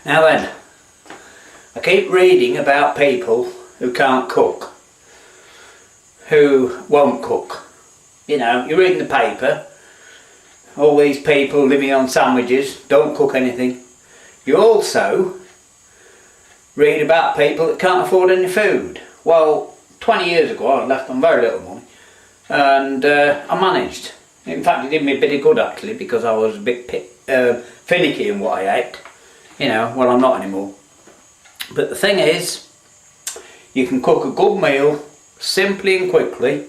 Now then, I keep reading about people who can't cook, who won't cook. You know, you're reading the paper, all these people living on sandwiches, don't cook anything. You also read about people that can't afford any food. Well, 20 years ago I was left on very little money and I managed. In fact, it did me a bit of good actually, because I was a bit finicky in what I ate. You know, well, I'm not anymore. But the thing is, you can cook a good meal simply and quickly,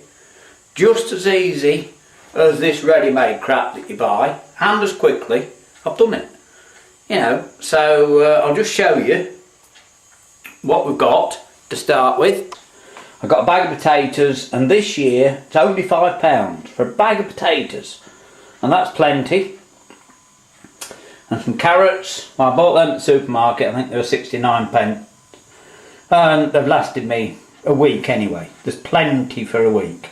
just as easy as this ready-made crap that you buy, and as quickly. I've done it. You know, so I'll just show you what we've got to start with. I've got a bag of potatoes, and this year it's only £5 for a bag of potatoes, and that's plenty. And some carrots. Well, I bought them at the supermarket, I think they were 69p, and they've lasted me a week anyway. There's plenty for a week,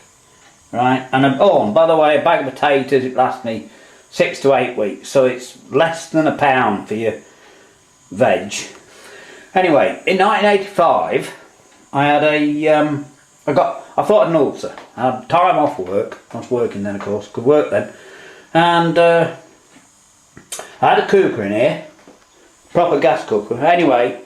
right? And and by the way, a bag of potatoes, it lasts me 6 to 8 weeks, so it's less than £1 for your veg. Anyway, in 1985 I had I thought I had an ulcer. I had time off work. I was working then, of course, could work then, and I had a cooker in here, proper gas cooker. Anyway,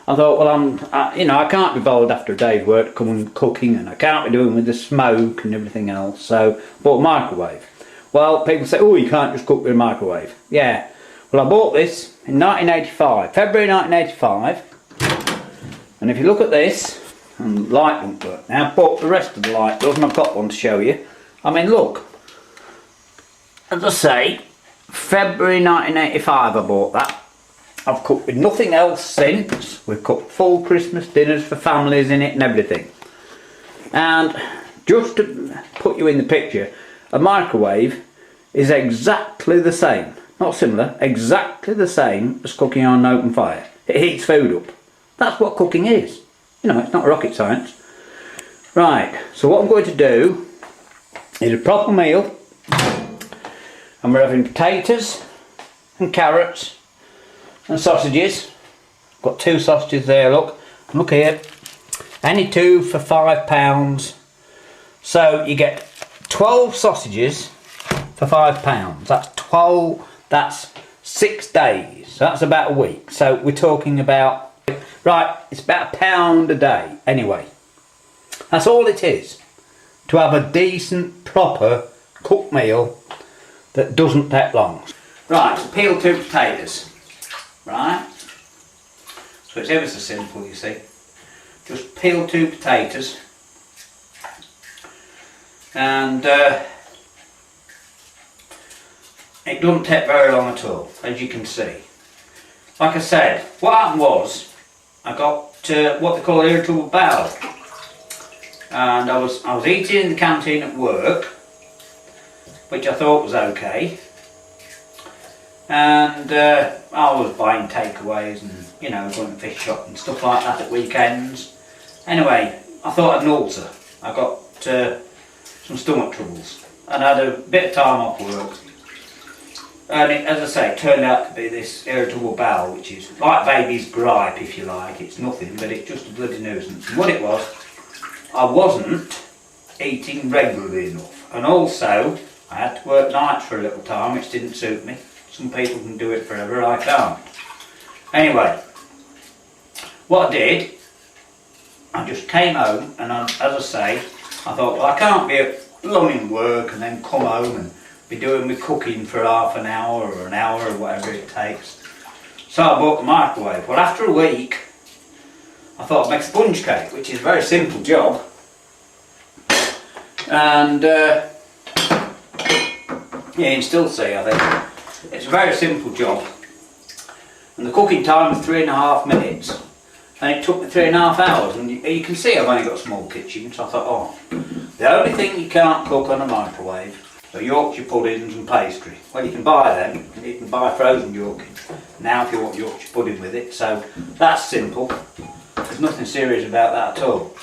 I thought, well, you know, I can't be bothered after a day's work to come and cooking, and I can't be doing with the smoke and everything else, so I bought a microwave. Well, people say, oh, you can't just cook with a microwave. Yeah, well, I bought this in 1985, February 1985, and if you look at this, and the light won't work now, but the rest of the light does, and I've got one to show you. I mean, look, as I say, February 1985 I bought that. I've cooked with nothing else since. We've cooked full Christmas dinners for families in it and everything. And just to put you in the picture, a microwave is exactly the same, not similar, exactly the same as cooking on an open fire. It heats food up. That's what cooking is. You know, it's not rocket science. Right, so what I'm going to do is a proper meal, and we're having potatoes and carrots and sausages. I've got 2 sausages there, look here, any 2 for £5. So you get 12 sausages for £5. That's 12, that's 6 days, so that's about a week. So we're talking about, right, it's about £1 a day anyway. That's all it is to have a decent, proper cooked meal that doesn't take long. Right, so peel 2 potatoes, right? So it's ever so simple, you see. Just peel 2 potatoes, and it doesn't take very long at all, as you can see. Like I said, what happened was, I got what they call irritable bowel, and I was eating in the canteen at work, which I thought was okay, and I was buying takeaways and, you know, going to fish shop and stuff like that at weekends. Anyway, I thought I had an ulcer. I got some stomach troubles, and I had a bit of time off work, and it, as I say, it turned out to be this irritable bowel, which is like baby's gripe, if you like. It's nothing, but it's just a bloody nuisance. And what it was, I wasn't eating regularly enough, and also I had to work nights for a little time, which didn't suit me. Some people can do it forever, I can't. Anyway, what I did, I just came home, and as I say, I thought, well, I can't be at blooming work and then come home and be doing my cooking for half an hour or an hour or whatever it takes. So I bought the microwave. Well, after a week, I thought I'd make sponge cake, which is a very simple job. And yeah, you can still see, I think. It's a very simple job. And the cooking time was 3.5 minutes. And it took me 3.5 hours. And you can see I've only got a small kitchen, so I thought, oh, the only thing you can't cook on a microwave are Yorkshire puddings and pastry. Well, you can buy them. You can buy frozen Yorkshire now if you want Yorkshire pudding with it. So that's simple. There's nothing serious about that at all.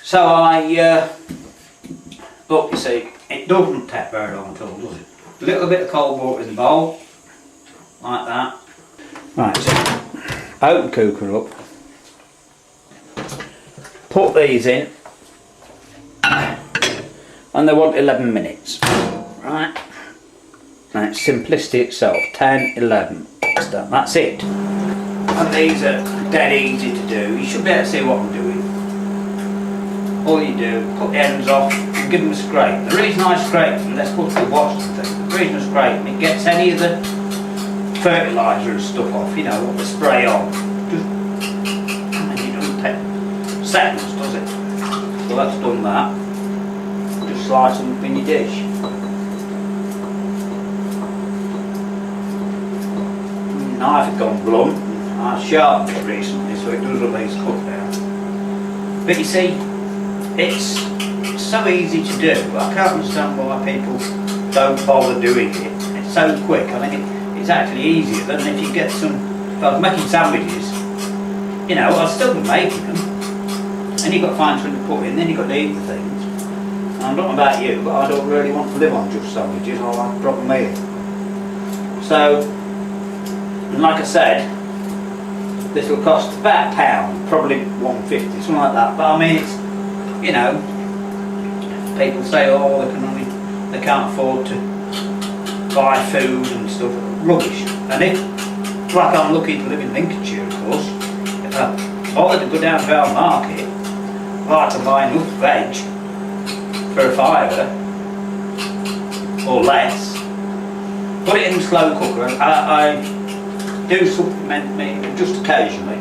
So I, look, you see, it doesn't take very long at all, does it? A little bit of cold water in the bowl, like that. Right, so open cooker up, put these in, and they want 11 minutes. Right, and it's simplicity itself, 10, 11, it's done, that's it. And these are dead easy to do, you should be able to see what I'm doing. All you do, cut the ends off and give them a scrape. The reason I scrape them, let's put the wash and thing, the reason I scrape them, it gets any of the fertiliser and stuff off, you know, what they spray on. Just, and it doesn't take seconds, does it? So that's done that. Just slice them up in your dish. Knife has gone blunt. I sharpened it recently so it does release cut down. But you see, it's so easy to do. I can't understand why people don't bother doing it. It's so quick. I mean, it's actually easier than if you get some. If I was making sandwiches, you know, I'd still be making them. And you've got to find something to put in, then you've got to eat the things. And I don't know about you, but I don't really want to live on just sandwiches. I'll have a proper meal. So, and like I said, this will cost about £1, probably £1.50, something like that. But I mean, it's, you know, people say, oh, they can't afford to buy food and stuff. Rubbish. And if, like I'm lucky to live in Lincolnshire, of course, if I bothered to go down to our market, I had to buy enough veg for a £5 or less. Put it in the slow cooker. I do supplement me just occasionally.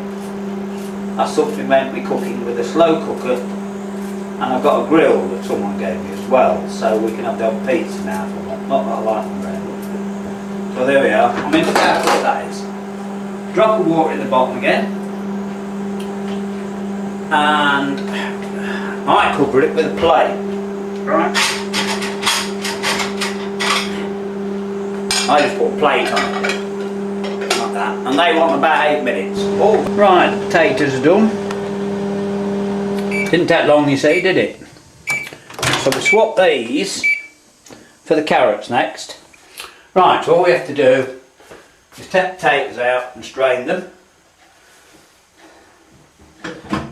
I supplement my cooking with a slow cooker, and I've got a grill that someone gave me as well, so we can have the old pizza now if I want. Not that I like them very much. So there we are. I mean, look how quick that is. Drop of water in the bottom again, and I cover it with a plate. Right? I just put a plate on it. That. And they want about 8 minutes. Oh, right, the potatoes are done. Didn't take long, you see, did it? So we swap these for the carrots next. Right, so all we have to do is take the potatoes out and strain them,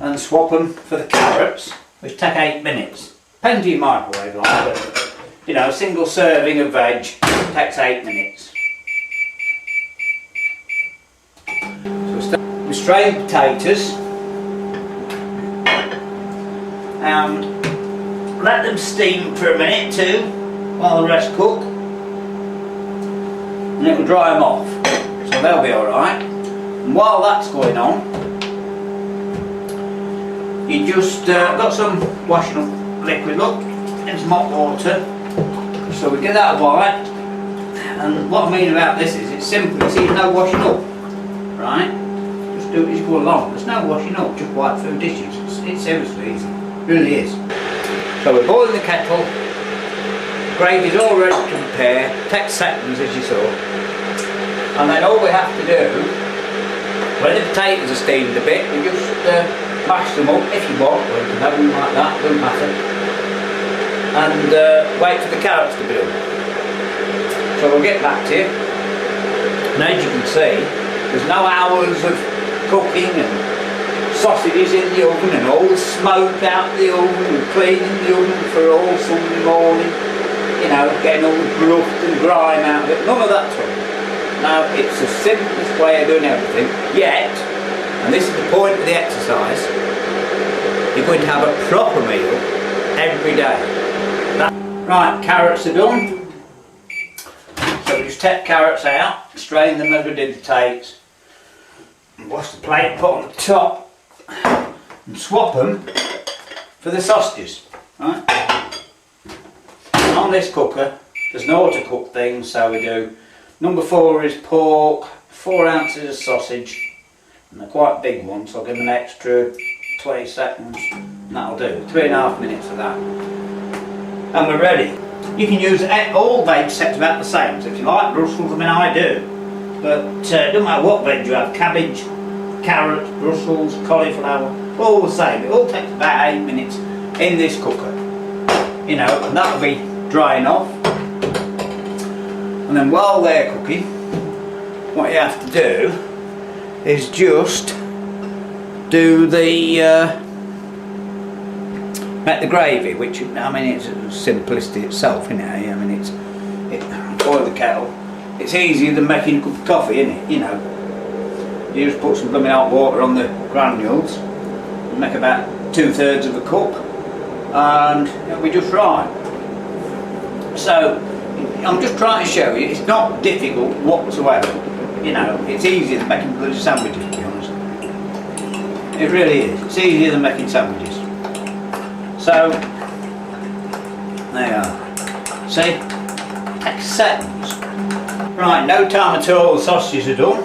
and swap them for the carrots, which take 8 minutes. Depends on your microwave like, but you know, a single serving of veg takes 8 minutes. We strain potatoes and let them steam for a minute too while the rest cook, and it will dry them off, so they'll be alright. And while that's going on, you just got some washing up liquid, look, in some hot water, so we get that white. And what I mean about this is it's simple, you see, no washing up, right? Do it as you go along. There's no washing up, just wipe through dishes. It's seriously easy. It really is. So we're boiling the kettle. Gravy's all ready to prepare. Takes seconds, as you saw. And then all we have to do, when the potatoes are steamed a bit, we just mash them up if you want, or you can have them like that, doesn't matter. And wait for the carrots to build. So we'll get back to you. And as you can see, there's no hours of cooking and sausages in the oven and all the smoke out the oven and cleaning the oven for all Sunday morning, you know, getting all the gruff and grime out of it. None of that stuff. Now, it's the simplest way of doing everything, yet, and this is the point of the exercise, you're going to have a proper meal every day. Right, carrots are done. So we just take carrots out, strain them as we did the potatoes, and wash the plate, put on the top, and swap them for the sausages. Right? And on this cooker, there's no auto cook thing, so we do number 4 is pork, 4 ounces of sausage, and they're quite big ones, so I'll give them an extra 20 seconds, and that'll do. 3.5 minutes of that. And we're ready. You can use all veg sets about the same, so if you like Brussels, I mean I do, but it doesn't matter what veg you have, cabbage, carrots, Brussels, cauliflower, all the same. It all takes about 8 minutes in this cooker, you know, and that'll be drying off. And then while they're cooking, what you have to do is just do the make the gravy, which I mean it's simplicity itself, isn't it? I mean boil the kettle. It's easier than making a cup of coffee, isn't it? You know, you just put some blooming hot water on the granules, and make about 2/3 of a cup, and it'll be just right. So I'm just trying to show you it's not difficult whatsoever. You know, it's easier than making bloody sandwiches, to be honest. It really is. It's easier than making sandwiches. So there you are. See? Takes seconds. Right, no time at all, the sausages are done.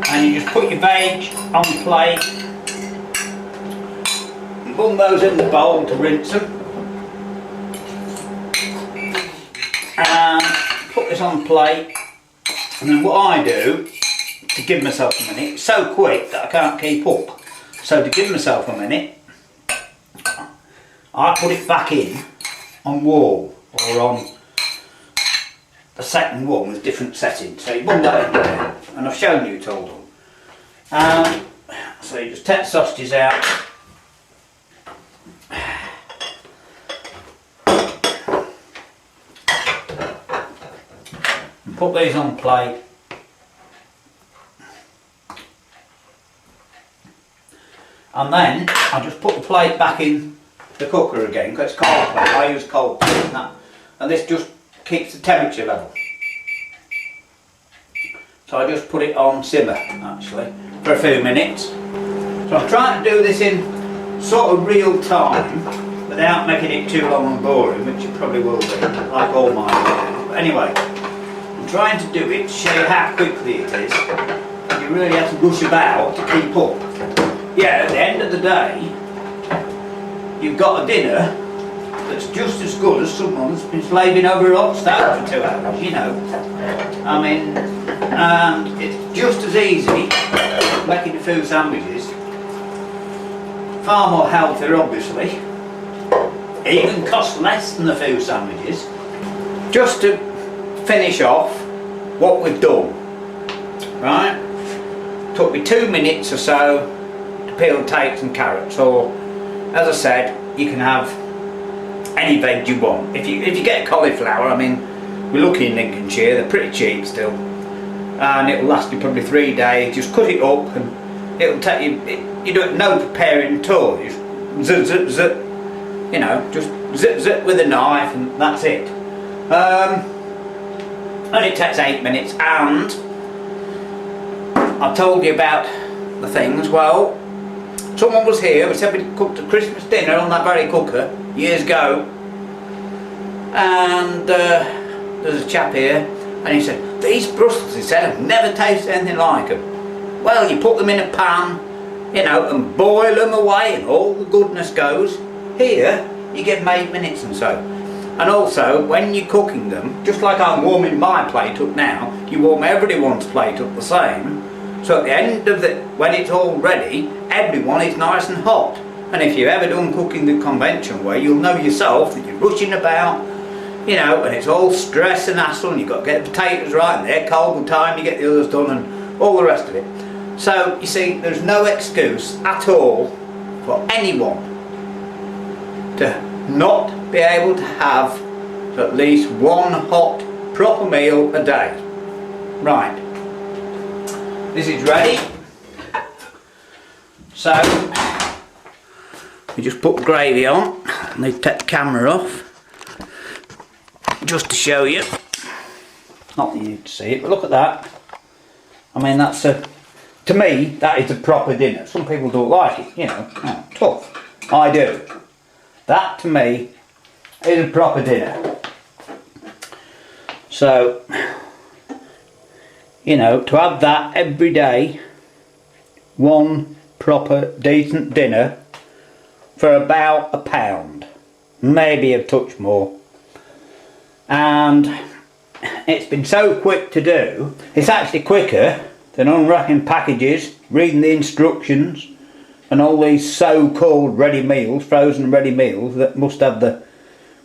And you just put your veg on the plate. And bung those in the bowl to rinse them. And put this on the plate. And then what I do, to give myself a minute, it's so quick that I can't keep up. So to give myself a minute, I put it back in on warm, or on the second one with different settings. So you put that in there, and I've shown you it's all done. So you just take the sausages out. And put these on the plate. And then I just put the plate back in the cooker again, because it's cold plate. I use cold plate, and this just keeps the temperature level. So I just put it on simmer actually for a few minutes. So I'm trying to do this in sort of real time without making it too long and boring, which it probably will be, like all mine. But anyway, I'm trying to do it to show you how quickly it is. You really have to rush about to keep up. Yeah, at the end of the day, you've got a dinner that's just as good as someone's been slaving over a hot stove for 2 hours, you know. I mean, and it's just as easy making the food sandwiches. Far more healthier, obviously. Even cost less than the food sandwiches. Just to finish off what we've done, right? Took me 2 minutes or so to peel takes and carrots, or as I said, you can have any veg you want. If you get cauliflower, I mean, we're lucky in Lincolnshire, they're pretty cheap still, and it'll last you probably 3 days. Just cut it up and it'll take you, you do it no preparing at all. You just zip zip zip, you know, just zip zip with a knife and that's it. And it takes 8 minutes, and I told you about the things. Well, someone was here who said we cooked a Christmas dinner on that very cooker years ago, and there's a chap here, and he said, these Brussels, he said, I've never tasted anything like them. Well, you put them in a pan, you know, and boil them away and all the goodness goes. Here, you give them 8 minutes and so. And also, when you're cooking them, just like I'm warming my plate up now, you warm everyone's plate up the same. So at the end of when it's all ready, everyone is nice and hot. And if you've ever done cooking the conventional way, you'll know yourself that you're rushing about, you know, and it's all stress and hassle, and you've got to get the potatoes right, and they're cold by the time you get the others done, and all the rest of it. So, you see, there's no excuse at all for anyone to not be able to have at least one hot, proper meal a day. Right. This is ready. So, we just put the gravy on, and they take the camera off, just to show you. Not that you need to see it, but look at that. I mean, that's to me, that is a proper dinner. Some people don't like it, you know, tough. I do. That to me is a proper dinner. So, you know, to have that every day, one proper decent dinner for about £1, maybe a touch more. And it's been so quick to do, it's actually quicker than unwrapping packages, reading the instructions, and all these so-called ready meals, frozen ready meals that must have the,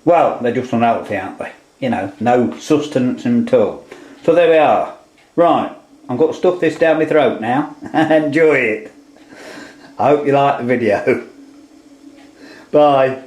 well, they're just unhealthy, aren't they? You know, no sustenance in them at all. So there we are. Right, I'm going to stuff this down my throat now and enjoy it. I hope you like the video. Bye.